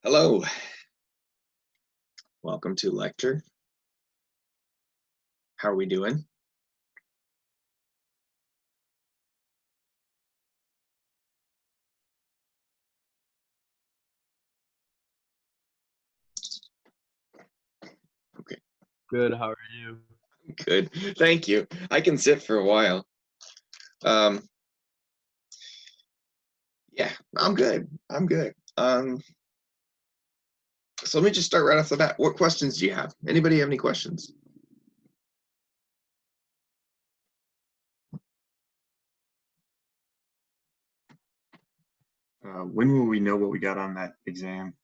Hello, welcome to lecture. How are we doing? Okay, Good, how are you? good. Thank you. I can sit for a while. Yeah, I'm good. I'm good. So let me just start right off the bat. What questions do you have? Anybody have any questions? When will we know what we got on that exam?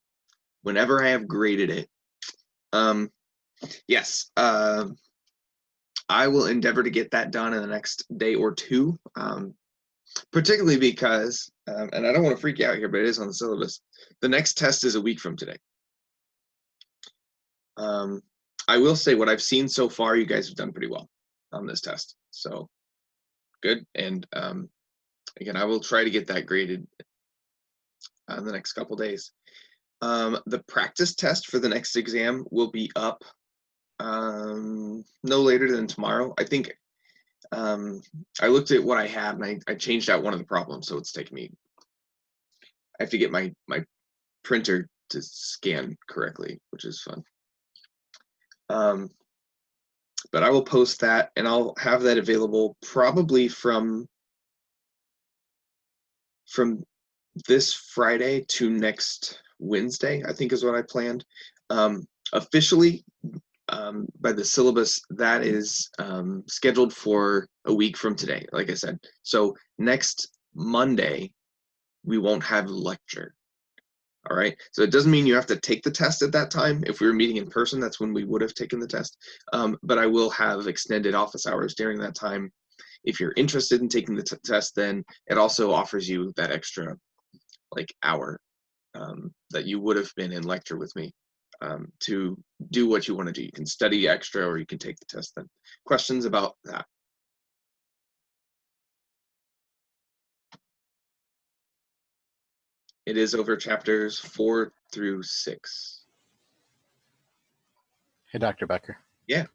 Whenever I have graded it. Yes, I will endeavor to get that done in the next day or two, particularly because, and I don't want to freak you out here, but it is on the syllabus. The next test is a week from today. I will say what I've seen so far, you guys have done pretty well on this test. So good. And again, I will try to get that graded in the next couple days. The practice test for the next exam will be up no later than tomorrow. I think I looked at what I had and I changed out one of the problems. So it's taking me, I have to get my printer to scan correctly, which is fun. But I will post that and I'll have that available probably from this Friday to next Wednesday, I think is what I planned. Officially, by the syllabus, that is scheduled for a week from today, like I said. So next Monday, we won't have a lecture. All right, so it doesn't mean you have to take the test at that time. If we were meeting in person, that's when we would have taken the test. But I will have extended office hours during that time. If you're interested in taking the test, then it also offers you that extra like hour that you would have been in lecture with me to do what you want to do. You can study extra or you can take the test then. Questions about that? It is over chapters 4 through 6. Hey, Dr. Becker. Yeah.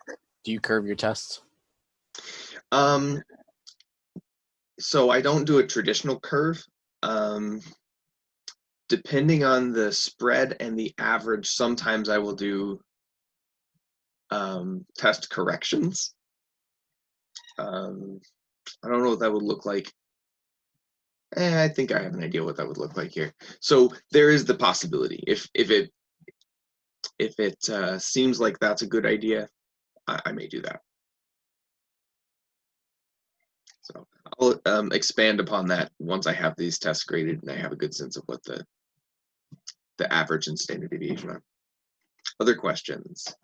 Do you curve your tests? So I don't do a traditional curve. Depending on the spread and the average, sometimes I will do test corrections. I don't know what that would look like. I think I have an idea what that would look like here. So there is the possibility. If it seems like that's a good idea, I may do that. So I'll expand upon that once I have these tests graded and I have a good sense of what the average and standard deviation are. Other questions?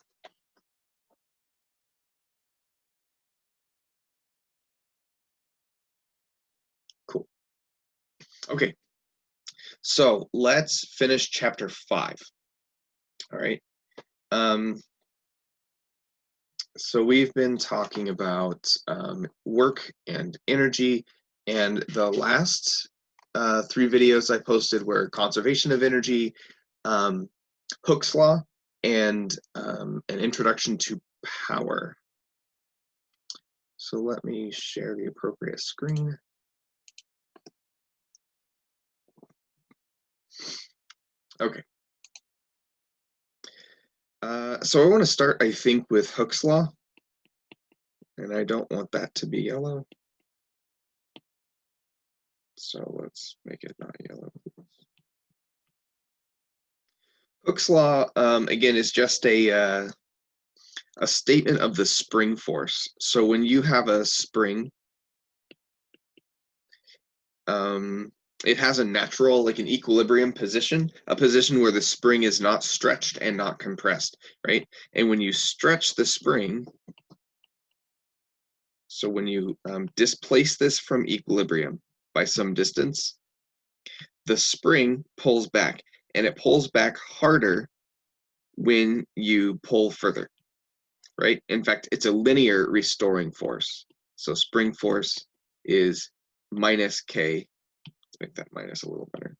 Cool. Okay, so let's finish chapter 5. All right. So we've been talking about work and energy, and the last 3 videos I posted were conservation of energy, Hooke's law, and an introduction to power. So let me share the appropriate screen. Okay. So I want to start, I think, with Hooke's law, and I don't want that to be yellow. So let's make it not yellow. Hooke's law, again, is just a statement of the spring force. So when you have a spring, it has a natural, like an equilibrium position, a position where the spring is not stretched and not compressed, right? And when you stretch the spring, so when you displace this from equilibrium by some distance, the spring pulls back, and it pulls back harder when you pull further, right? In fact, it's a linear restoring force. So spring force is minus K. Let's make that minus a little better.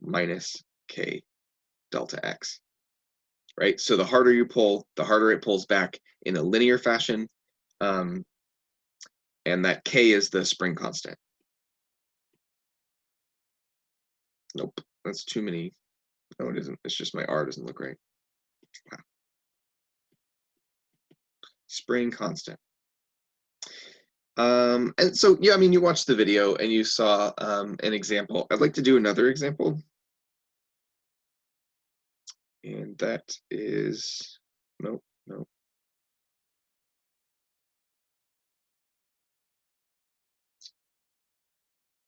Minus K delta x, right? So the harder you pull, the harder it pulls back in a linear fashion. And that K is the spring constant. Nope, that's too many. No, it isn't. It's just my R doesn't look right. Wow. Spring constant. And so, yeah, I mean, you watched the video and you saw an example. I'd like to do another example. And that is, nope, nope.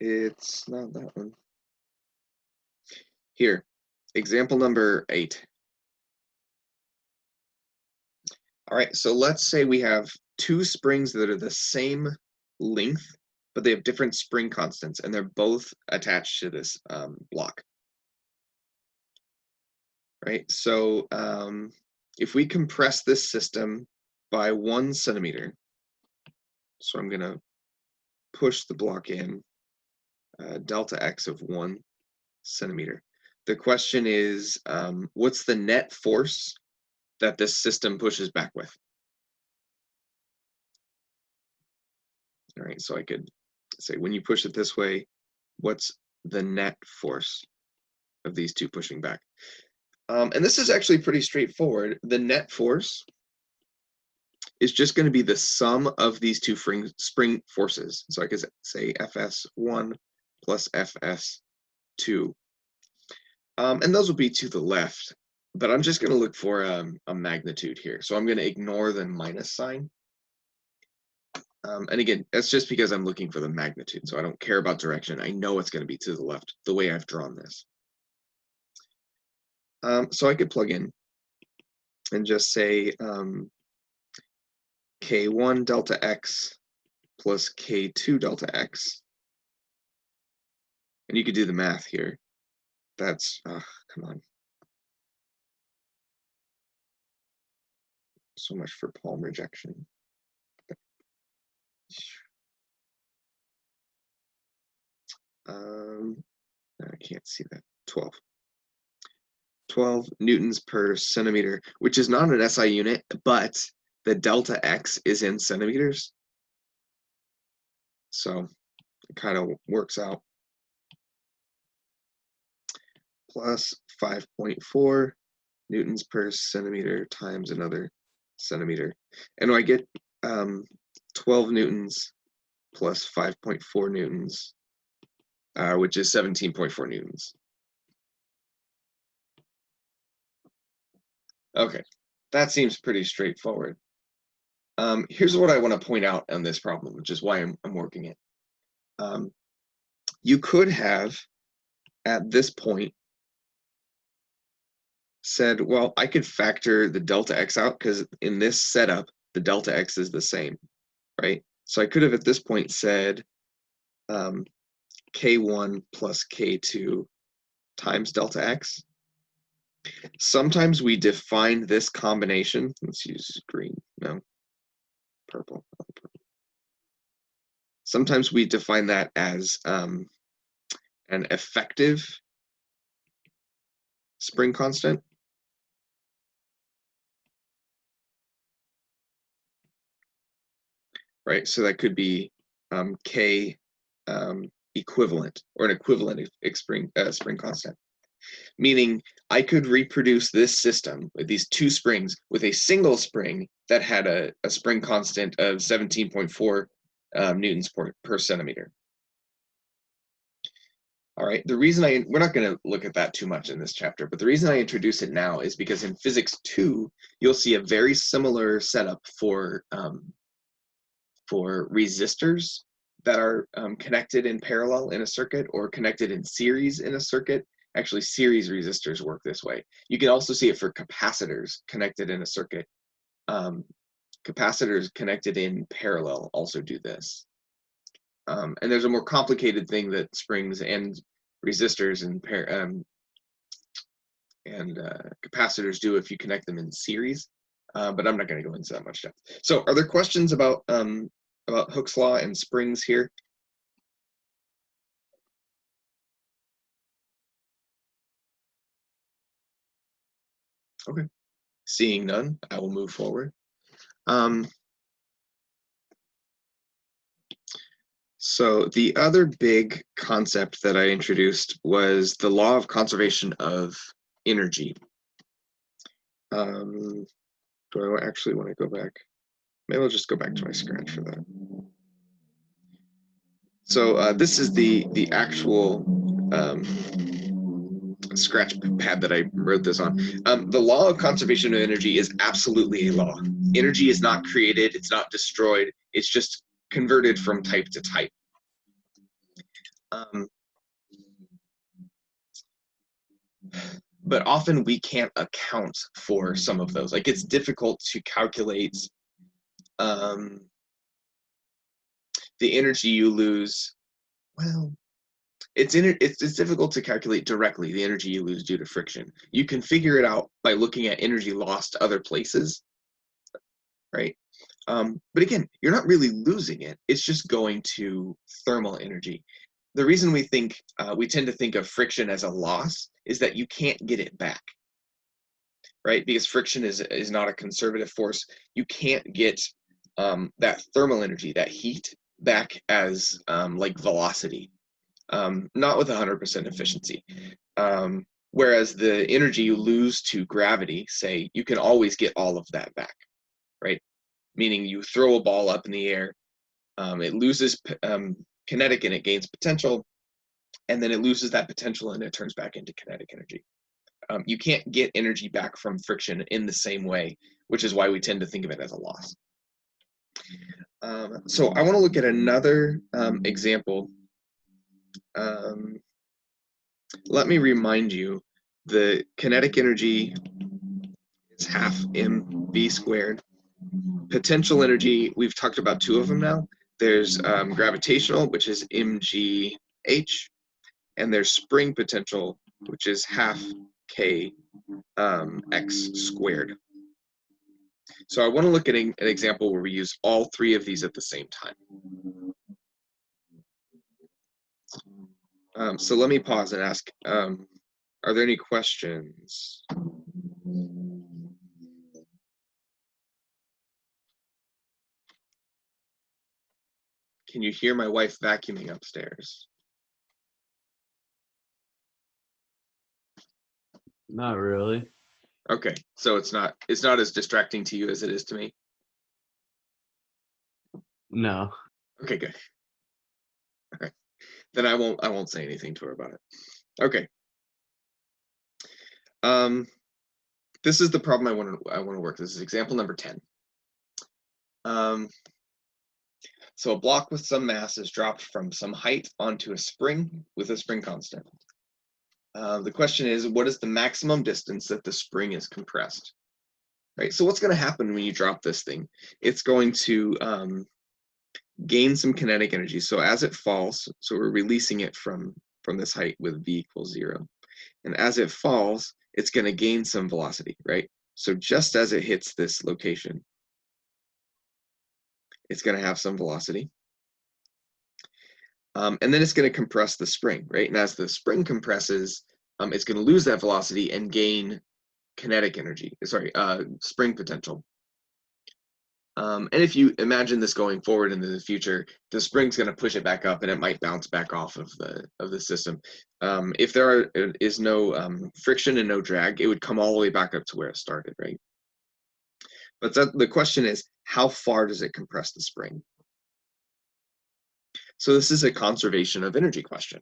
It's not that one. Here, example number 8. All right, so let's say we have two springs that are the same length, but they have different spring constants, and they're both attached to this block. Right, so if we compress this system by 1 centimeter, so I'm gonna push the block in delta x of 1 centimeter. The question is, what's the net force that this system pushes back with? All right, so I could say when you push it this way, what's the net force of these two pushing back? And this is actually pretty straightforward. The net force is just going to be the sum of these two spring forces. So I could say Fs1 plus Fs2. And those will be to the left, but I'm just going to look for a magnitude here. So I'm going to ignore the minus sign. And again, that's just because I'm looking for the magnitude. So I don't care about direction. I know it's going to be to the left the way I've drawn this. So I could plug in and just say K1 delta x plus K2 delta x. And you could do the math here. That's, come on. So much for palm rejection. I can't see that. 12 newtons per centimeter, which is not an SI unit, but the delta x is in centimeters. So it kind of works out. Plus 5.4 newtons per centimeter times another centimeter. And I get 12 newtons plus 5.4 newtons, which is 17.4 newtons. Okay, that seems pretty straightforward. Here's what I want to point out on this problem, which is why I'm working it. You could have, at this point, said, well, I could factor the delta x out because in this setup, the delta x is the same, right? So I could have at this point said K1 plus K2 times delta x. Sometimes we define this combination. Let's use green. No, purple. Sometimes we define that as an effective spring constant. Right, so that could be K equivalent, or an equivalent spring constant. Meaning I could reproduce this system with these two springs with a single spring that had a spring constant of 17.4 newtons per centimeter. All right, the reason we're not going to look at that too much in this chapter, but the reason I introduce it now is because in Physics 2, you'll see a very similar setup for resistors that are connected in parallel in a circuit or connected in series in a circuit. Actually, series resistors work this way. You can also see it for capacitors connected in a circuit. Capacitors connected in parallel also do this. And there's a more complicated thing that springs and resistors and capacitors do if you connect them in series. But I'm not going to go into that much depth. So, are there questions about Hooke's law and springs here? Seeing none, I will move forward. So the other big concept that I introduced was the law of conservation of energy. Do I actually want to go back? Maybe I'll just go back to my Scratch for that. So this is the actual Scratch pad that I wrote this on. The law of conservation of energy is absolutely a law. Energy is not created, it's not destroyed, it's just converted from type to type. But often we can't account for some of those. Like, it's difficult to calculate the energy you lose. Well, it's difficult to calculate directly the energy you lose due to friction. You can figure it out by looking at energy lost other places, right? But again, you're not really losing it. It's just going to thermal energy. The reason we tend to think of friction as a loss is that you can't get it back, right? Because friction is not a conservative force. You can't get that thermal energy, that heat, back as like velocity, not with 100% efficiency. Whereas the energy you lose to gravity, say, you can always get all of that back, right? Meaning you throw a ball up in the air, it loses kinetic and it gains potential, and then it loses that potential and it turns back into kinetic energy. You can't get energy back from friction in the same way, which is why we tend to think of it as a loss. So I want to look at another example. Let me remind you, the kinetic energy is half mv squared. Potential energy, we've talked about two of them now. There's gravitational, which is mgh, and there's spring potential, which is half k x squared. So I want to look at an example where we use all three of these at the same time. So let me pause and ask, are there any questions? Can you hear my wife vacuuming upstairs? Not really. Okay, so it's not as distracting to you as it is to me. No. Okay, good. Okay, then I won't say anything to her about it. Okay. This is the problem I want to work. This is example number 10. So a block with some mass is dropped from some height onto a spring with a spring constant. The question is, what is the maximum distance that the spring is compressed? Right. So what's going to happen when you drop this thing? It's going to gain some kinetic energy. So as it falls, so we're releasing it from this height with v equals 0. And as it falls, it's going to gain some velocity, right? So just as it hits this location, it's going to have some velocity. And then it's going to compress the spring, right? And as the spring compresses, it's going to lose that velocity and gain kinetic energy, spring potential. And if you imagine this going forward into the future, the spring's going to push it back up and it might bounce back off of the system. If there is no friction and no drag, it would come all the way back up to where it started, right? But the question is, how far does it compress the spring? So this is a conservation of energy question.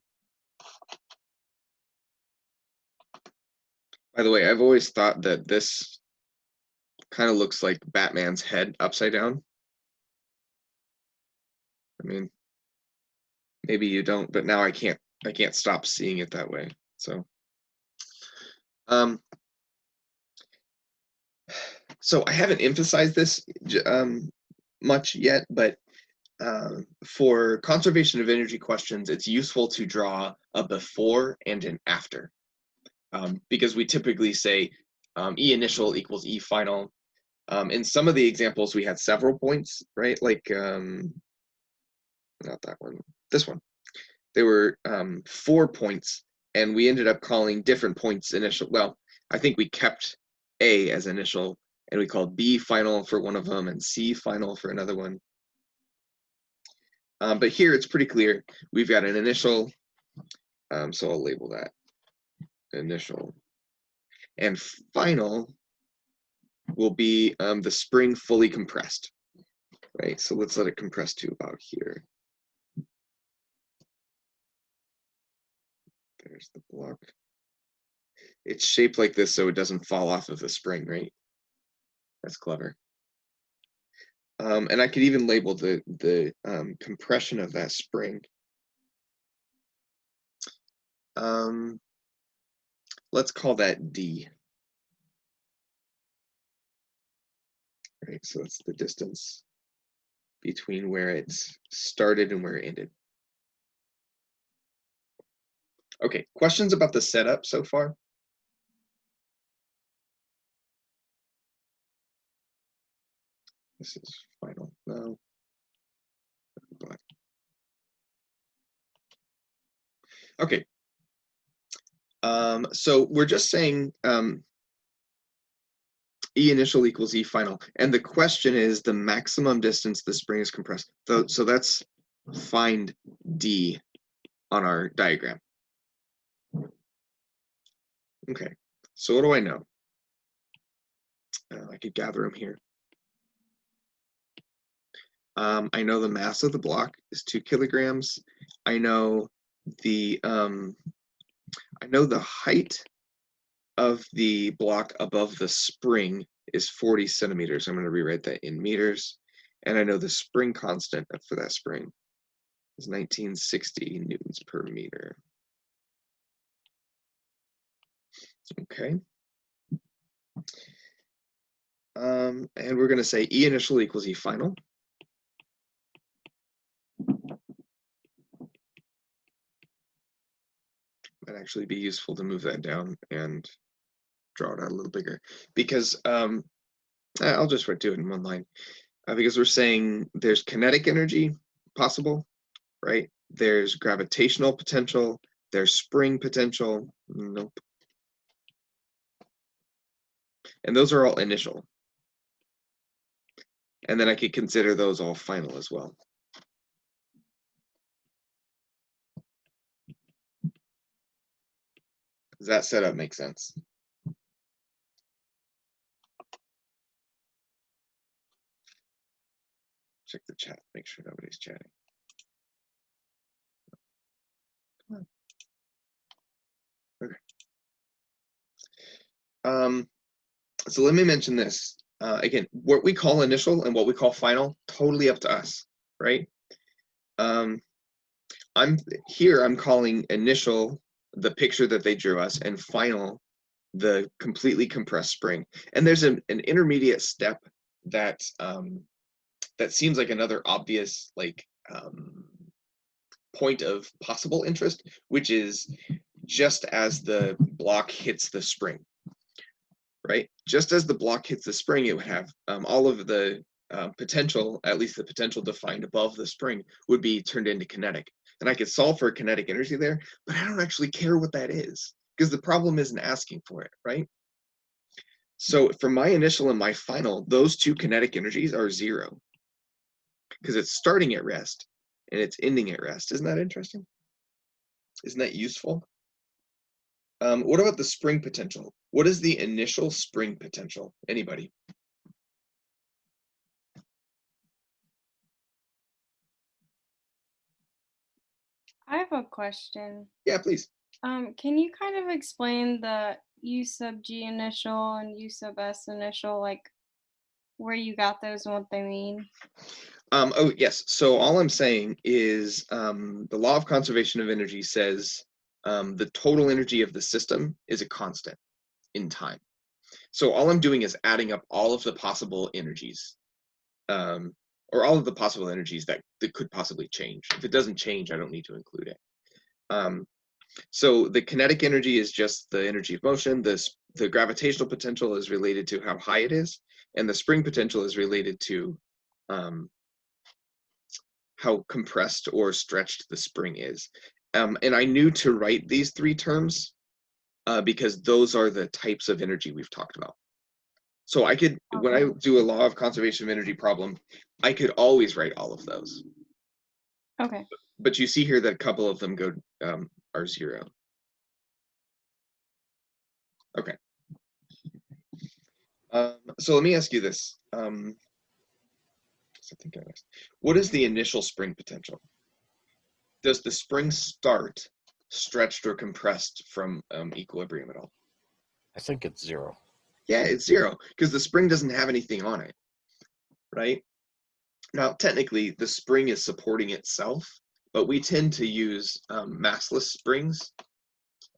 By the way, I've always thought that this kind of looks like Batman's head upside down. I mean, maybe you don't, but now I can't stop seeing it that way. So, so I haven't emphasized this much yet, but for conservation of energy questions, it's useful to draw a before and an after, because we typically say E initial equals E final. In some of the examples, we had several points, right? Like, not that one, this one. There were 4 points, and we ended up calling different points initial. Well, I think we kept A as initial, and we call B final for one of them and C final for another one. But here it's pretty clear. We've got an initial, so I'll label that initial. And final will be the spring fully compressed, right? So let's let it compress to about here. There's the block. It's shaped like this so it doesn't fall off of the spring, right? That's clever. And I could even label the compression of that spring. Let's call that D. Right, so it's the distance between where it started and where it ended. Okay, questions about the setup so far? This is final. No. Black. Okay. So we're just saying E initial equals E final. And the question is the maximum distance the spring is compressed. So that's find D on our diagram. Okay, so what do I know? I could gather them here. I know the mass of the block is 2 kilograms. I know the height of the block above the spring is 40 centimeters. I'm going to rewrite that in meters. And I know the spring constant for that spring is 1960 newtons per meter. Okay. And we're going to say E initial equals E final. Might actually be useful to move that down and draw it out a little bigger, because I'll just do it in one line, because we're saying there's kinetic energy possible, right? There's gravitational potential, there's spring potential, nope. And those are all initial. And then I could consider those all final as well. Does that setup make sense? Check the chat, make sure nobody's chatting. Okay. So let me mention this. Again, what we call initial and what we call final, totally up to us, right? I'm calling initial the picture that they drew us, and final the completely compressed spring. And there's an intermediate step that that seems like another obvious point of possible interest, which is just as the block hits the spring, right? Just as the block hits the spring, it would have all of the potential, at least the potential defined above the spring, would be turned into kinetic. And I could solve for kinetic energy there, but I don't actually care what that is, because the problem isn't asking for it, right? So for my initial and my final, those two kinetic energies are 0, because it's starting at rest and it's ending at rest. Isn't that interesting? Isn't that useful? What about the spring potential? What is the initial spring potential? Anybody? I have a question. Yeah, please. Can you kind of explain the U sub G initial and U sub S initial, like where you got those and what they mean? Oh, yes. So all I'm saying is the law of conservation of energy says the total energy of the system is a constant in time. So all I'm doing is adding up all of the possible energies, or all of the possible energies that could possibly change. If it doesn't change, I don't need to include it. So the kinetic energy is just the energy of motion. The gravitational potential is related to how high it is, and the spring potential is related to how compressed or stretched the spring is. And I knew to write these 3 terms because those are the types of energy we've talked about. So I could, when I Okay. do a law of conservation of energy problem, I could always write all of those. Okay. But you see here that a couple of them go are 0. Okay. So let me ask you this. I think I asked, what is the initial spring potential? Does the spring start stretched or compressed from equilibrium at all? I think it's 0. Yeah, it's 0 because the spring doesn't have anything on it, right? Now, technically, the spring is supporting itself, but we tend to use massless springs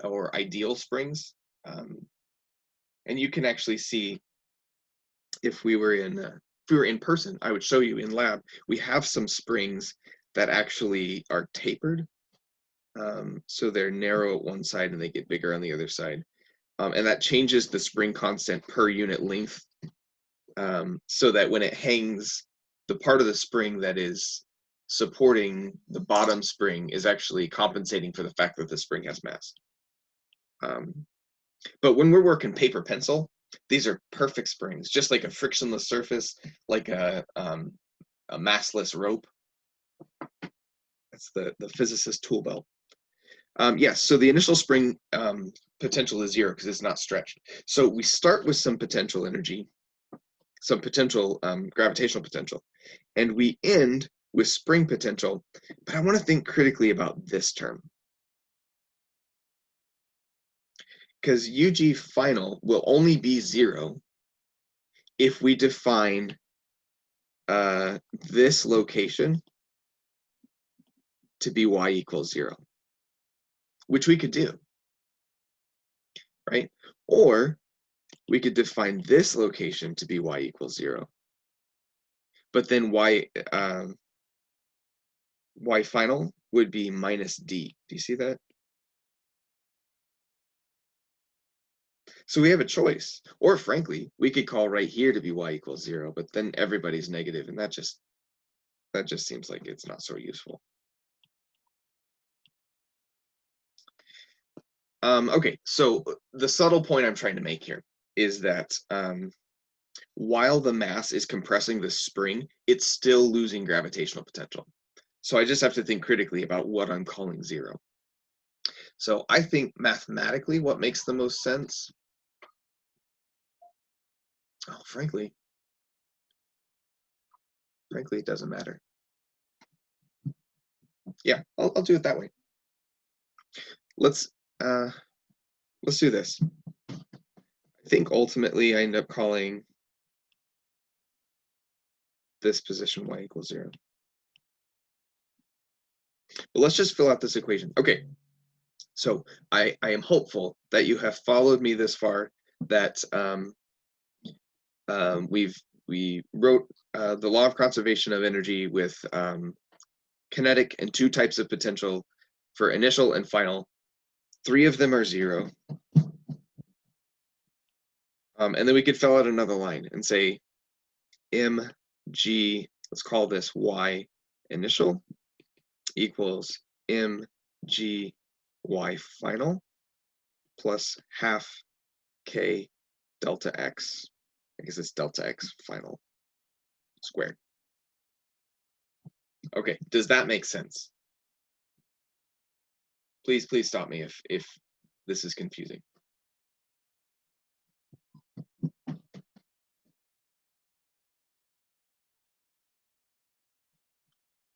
or ideal springs. And you can actually see if we were in person, I would show you in lab, we have some springs that actually are tapered. So they're narrow at one side and they get bigger on the other side. And that changes the spring constant per unit length, so that when it hangs, the part of the spring that is supporting the bottom spring is actually compensating for the fact that the spring has mass. But when we're working paper pencil, these are perfect springs, just like a frictionless surface, like a massless rope. That's the physicist tool belt. Yes, so the initial spring potential is 0 because it's not stretched. So we start with some potential energy, some potential gravitational potential, and we end with spring potential. But I want to think critically about this term, because UG final will only be 0 if we define this location to be y equals 0, which we could do, right? Or we could define this location to be y equals 0, but then y final would be minus d. Do you see that? So we have a choice. Or frankly, we could call right here to be y equals 0, but then everybody's negative, and that just seems like it's not so useful. Okay, so the subtle point I'm trying to make here is that while the mass is compressing the spring, it's still losing gravitational potential. So I just have to think critically about what I'm calling 0. So I think mathematically what makes the most sense, frankly, it doesn't matter. Yeah, I'll do it that way. Let's do this. I think ultimately I end up calling this position y equals 0. But let's just fill out this equation. Okay, so I am hopeful that you have followed me this far, that we wrote the law of conservation of energy with kinetic and 2 types of potential for initial and final. 3 of them are 0. And then we could fill out another line and say mg, let's call this y initial, equals mg y final plus half k delta x, I guess it's delta x final squared. Okay, does that make sense? Please stop me if this is confusing.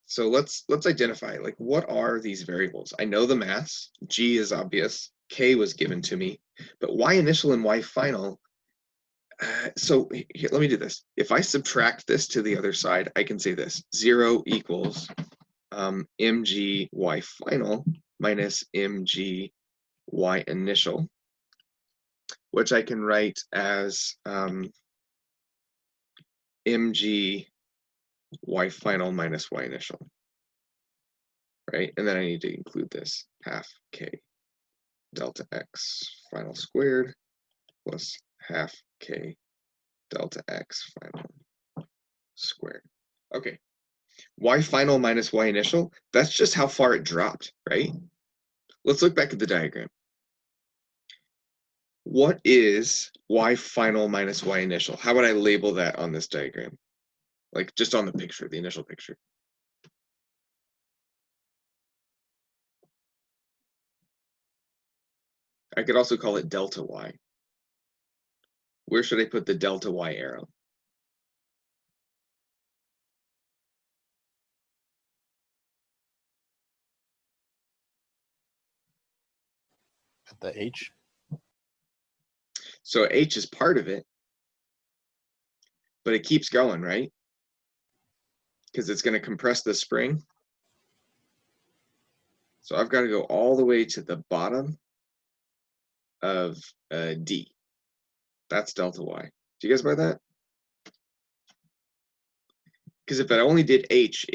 So let's identify, like, what are these variables? I know the mass, g is obvious, k was given to me, but y initial and y final, so here, let me do this. If I subtract this to the other side, I can say this: 0 equals mg y final minus mg y initial, which I can write as mg y final minus y initial, right? And then I need to include this half k delta x final squared plus half k delta x final squared. Okay, y final minus y initial, that's just how far it dropped, right? Let's look back at the diagram. what is y final minus y initial? How would I label that on this diagram? Like just on the picture, the initial picture. I could also call it delta y. Where should I put the delta y arrow? At the H. So h is part of it, but it keeps going, right? Because it's going to compress the spring. So I've got to go all the way to the bottom of D. That's delta y. Do you guys buy that? Because if I only did H,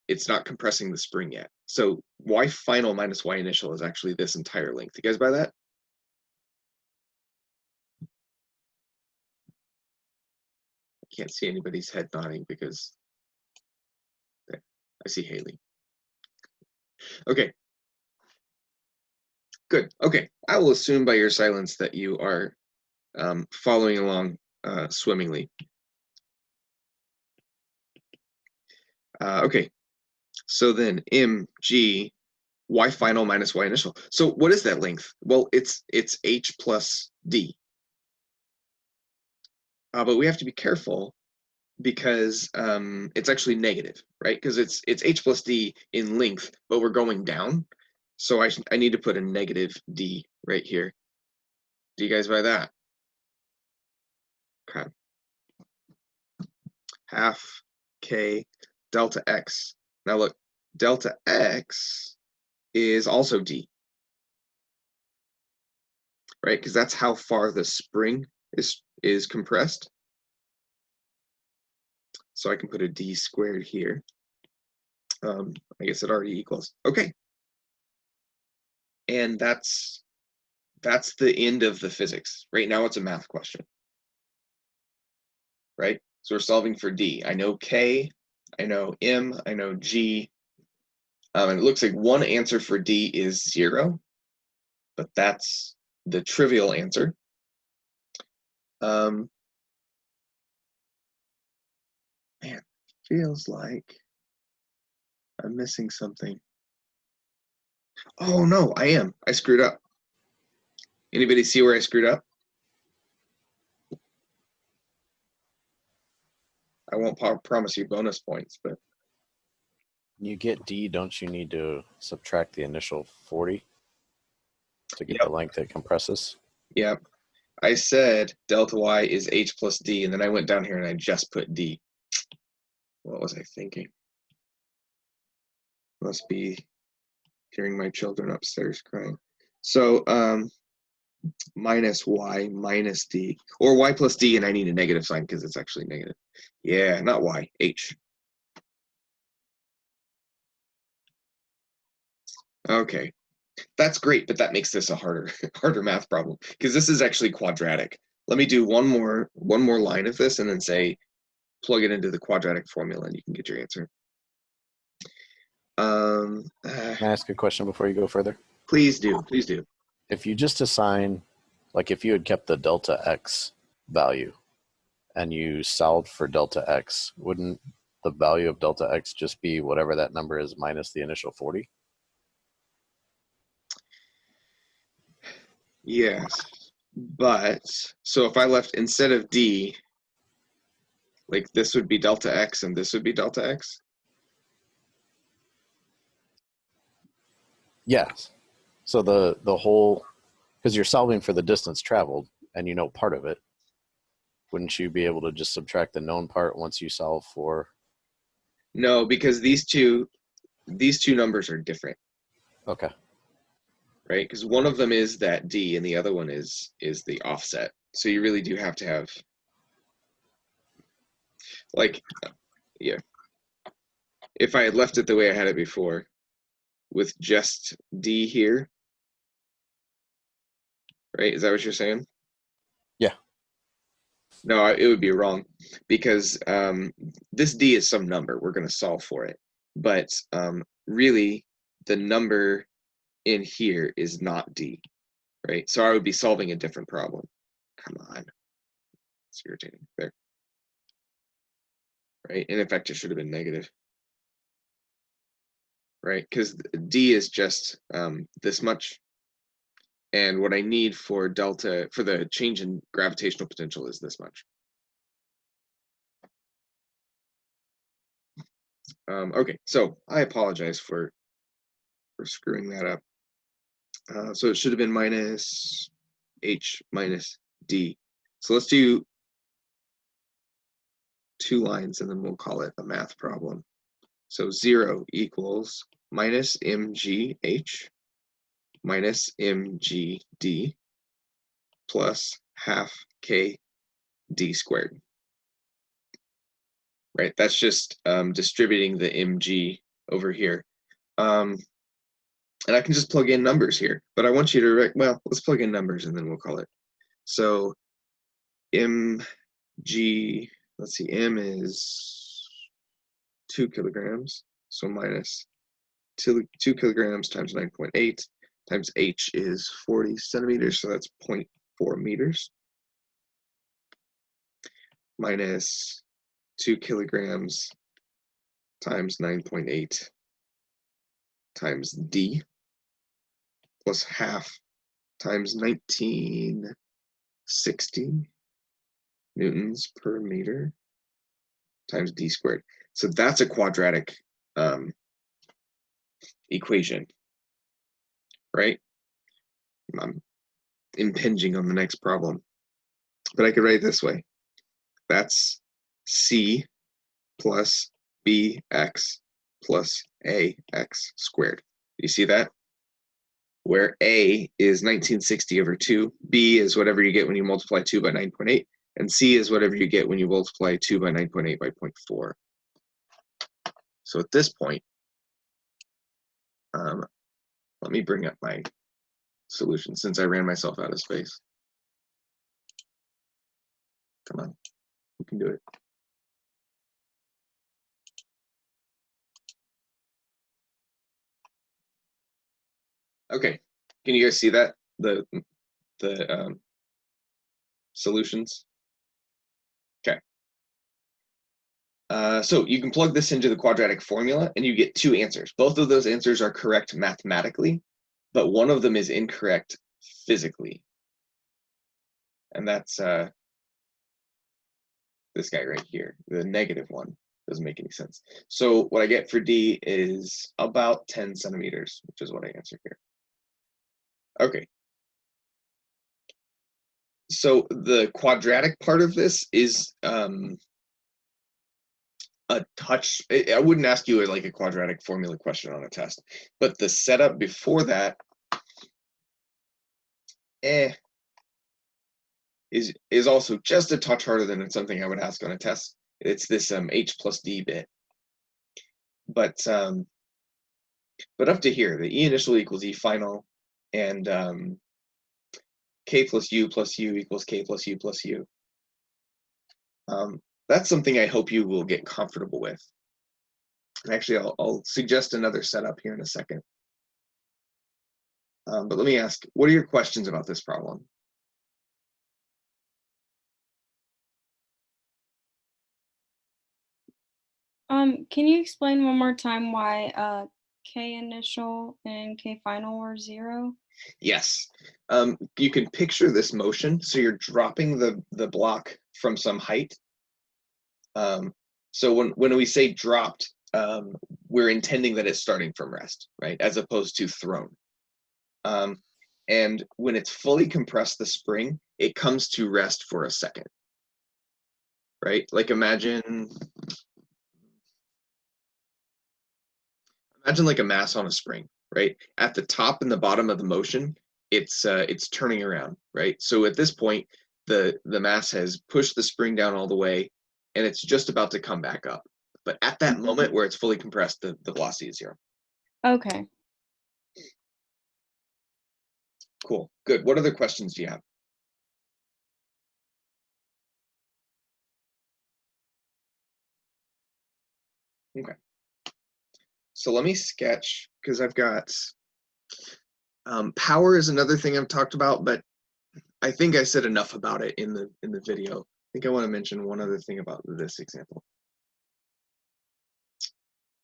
it's not compressing the spring yet. So y final minus y initial is actually this entire length. You guys buy that? I can't see anybody's head nodding because there, I see Haley. Okay. Good. Okay. I will assume by your silence that you are following along swimmingly. Okay. So then mg y final minus y initial. So what is that length? Well, it's h plus d. But we have to be careful because it's actually negative, right? Because it's h plus d in length, but we're going down. So I need to put a negative d right here. Do you guys buy that? Okay. Half k delta x. Now look, delta x is also d, right? Because that's how far the spring is compressed. So I can put a d squared here. I guess it already equals. Okay. And that's the end of the physics. Right now it's a math question. Right? So we're solving for d. I know k, I know m, I know g. And it looks like one answer for d is 0, but that's the trivial answer. Man, feels like I'm missing something. Oh no, I am. I screwed up. Anybody see where I screwed up? I won't promise you bonus points, but When you get D, don't you need to subtract the initial 40 to get Yep. the length it compresses? yeah. I said delta y is h plus d, and then I went down here and I just put d. What was I thinking? Must be hearing my children upstairs crying. So minus y minus d, or y plus d, and I need a negative sign because it's actually negative. Yeah, not y, h. Okay, that's great, but that makes this a harder math problem because this is actually quadratic. Let me do one more line of this and then say plug it into the quadratic formula and you can get your answer. Can I ask a question before you go further? Please do, please do. If you just assign, like if you had kept the delta x value and you solved for delta x, wouldn't the value of delta x just be whatever that number is minus the initial 40? Yes, but so if I left instead of d, like this would be delta x and this would be delta x. Yes. So the whole, because you're solving for the distance traveled and you know part of it, wouldn't you be able to just subtract the known part once you solve for? No, because these two numbers are different. Okay. Right? Because one of them is that d and the other one is the offset. So you really do have to have, like, yeah. If I had left it the way I had it before, with just d here, right? Is that what you're saying? Yeah. No, it would be wrong because this d is some number. We're going to solve for it. But really, the number in here is not d. right? So I would be solving a different problem. Come on. It's irritating. There. Right? And in fact, it should have been negative. Right? Because D is just this much. And what I need for delta, for the change in gravitational potential is this much. Okay, so I apologize for screwing that up. So it should have been minus H minus D. So let's do 2 lines and then we'll call it a math problem. So 0 equals minus mgh minus mgd plus half k d squared. Right, that's just distributing the mg over here. And I can just plug in numbers here, but I want you to, well, let's plug in numbers and then we'll call it. So mg, let's see, m is 2 kilograms, so minus 2 kilograms times 9.8 times h is 40 centimeters, so that's 0.4 meters, minus 2 kilograms times 9.8 times d plus half times 1960 newtons per meter times d squared. So that's a quadratic equation, right? I'm impinging on the next problem, but I could write it this way. That's c plus bx plus ax squared. You see that? Where a is 1960 over 2, b is whatever you get when you multiply 2 by 9.8, and c is whatever you get when you multiply 2 by 9.8 by 0.4. So at this point, let me bring up my solution since I ran myself out of space. Come on, we can do it. Okay, can you guys see that? The solutions? Okay. So you can plug this into the quadratic formula and you get 2 answers. Both of those answers are correct mathematically, but one of them is incorrect physically. And that's this guy right here, the negative one. Doesn't make any sense. So what I get for D is about 10 centimeters, which is what I answered here. Okay. So the quadratic part of this is a touch. I wouldn't ask you like a quadratic formula question on a test, but the setup before that is also just a touch harder than something I would ask on a test. It's this h plus d bit. But up to here, the E initial equals E final, and k plus u equals k plus u plus u. That's something I hope you will get comfortable with. And actually, I'll suggest another setup here in a second. But let me ask, what are your questions about this problem? Can you explain one more time why K initial and K final were 0? Yes. You can picture this motion. So you're dropping the block from some height. So when we say dropped, we're intending that it's starting from rest, right? As opposed to thrown. And when it's fully compressed, the spring, it comes to rest for a second, right? Like imagine like a mass on a spring, right? At the top and the bottom of the motion, it's turning around, right? So at this point, the mass has pushed the spring down all the way, and it's just about to come back up. But at that moment where it's fully compressed, the velocity is 0. Okay. Cool. Good. What other questions do you have? Okay. So let me sketch, because I've got Power is another thing I've talked about, but I think I said enough about it in the video. I think I want to mention one other thing about this example.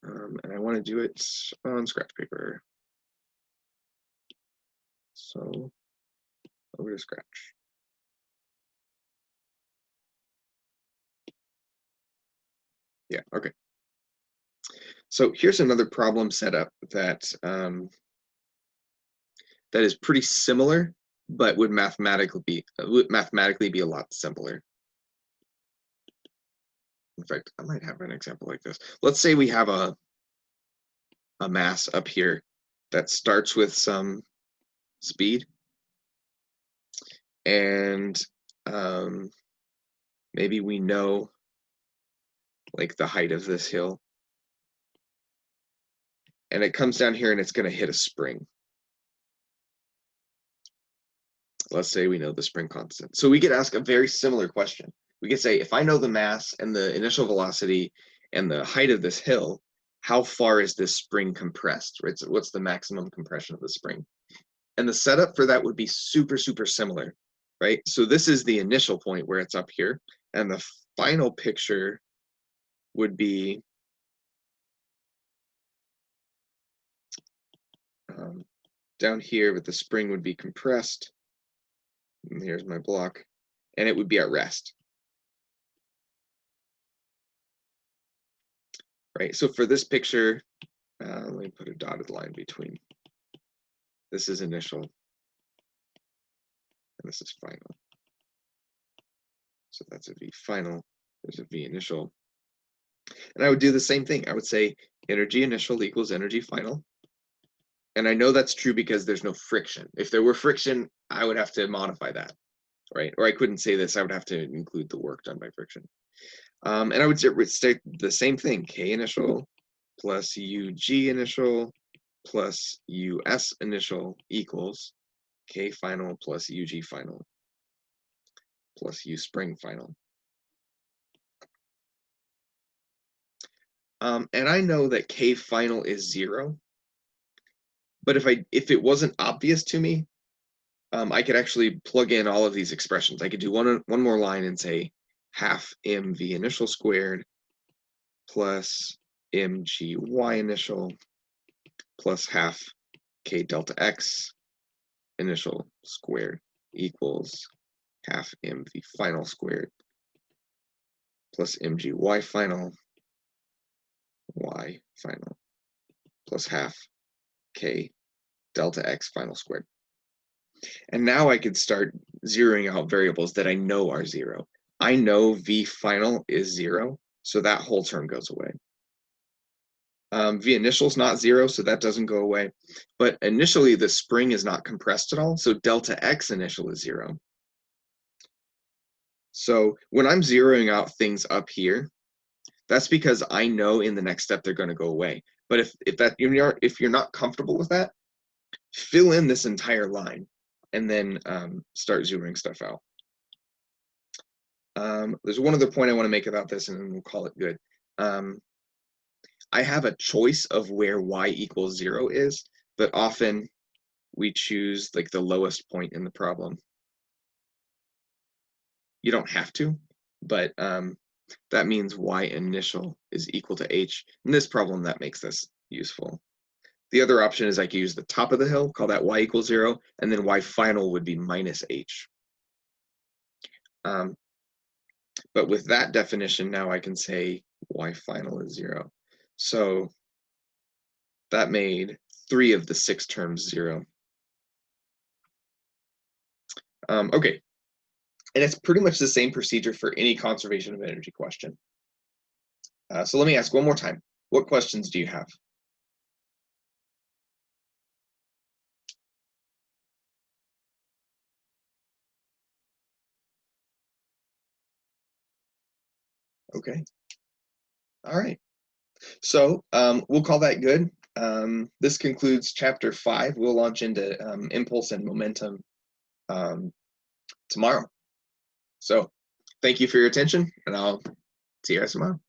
And I want to do it on scratch paper. So over to Scratch. Yeah, okay. So here's another problem setup that that is pretty similar, but would mathematically be a lot simpler. In fact, I might have an example like this. Let's say we have a mass up here that starts with some speed, and maybe we know like the height of this hill, and it comes down here and it's going to hit a spring. Let's say we know the spring constant. So we could ask a very similar question. We could say, if I know the mass and the initial velocity and the height of this hill, how far is this spring compressed, right? So what's the maximum compression of the spring? And the setup for that would be super, super similar, right? So this is the initial point where it's up here, and the final picture would be down here, but the spring would be compressed. And here's my block, and it would be at rest. Right, so for this picture, let me put a dotted line between. This is initial, and this is final. So that's a V final, there's a V initial. And I would do the same thing. I would say energy initial equals energy final. And I know that's true because there's no friction. If there were friction, I would have to modify that, right? Or I couldn't say this, I would have to include the work done by friction. And I would say the same thing, K initial plus UG initial plus US initial equals K final plus UG final plus U spring final. And I know that K final is 0, but if it wasn't obvious to me, I could actually plug in all of these expressions. I could do one more line and say half mv initial squared plus mgy initial plus half k delta x initial squared equals half mv final squared plus mgy final y final plus half k delta x final squared. And now I could start zeroing out variables that I know are 0. I know v final is 0, so that whole term goes away. V initial is not 0, so that doesn't go away. But initially, the spring is not compressed at all, so delta x initial is 0. So when I'm zeroing out things up here, that's because I know in the next step they're going to go away. But if you're not comfortable with that, fill in this entire line and then start zeroing stuff out. There's one other point I want to make about this, and then we'll call it good. I have a choice of where y equals 0 is, but often we choose like the lowest point in the problem. You don't have to, but that means y initial is equal to h. In this problem, that makes this useful. The other option is I could use the top of the hill, call that y equals 0, and then y final would be minus h. But with that definition, now I can say y final is 0. So that made 3 of the 6 terms 0. Okay, and it's pretty much the same procedure for any conservation of energy question. So let me ask one more time. What questions do you have? Okay. All right. So we'll call that good. This concludes chapter 5. We'll launch into impulse and momentum tomorrow. So thank you for your attention, and I'll see you guys tomorrow.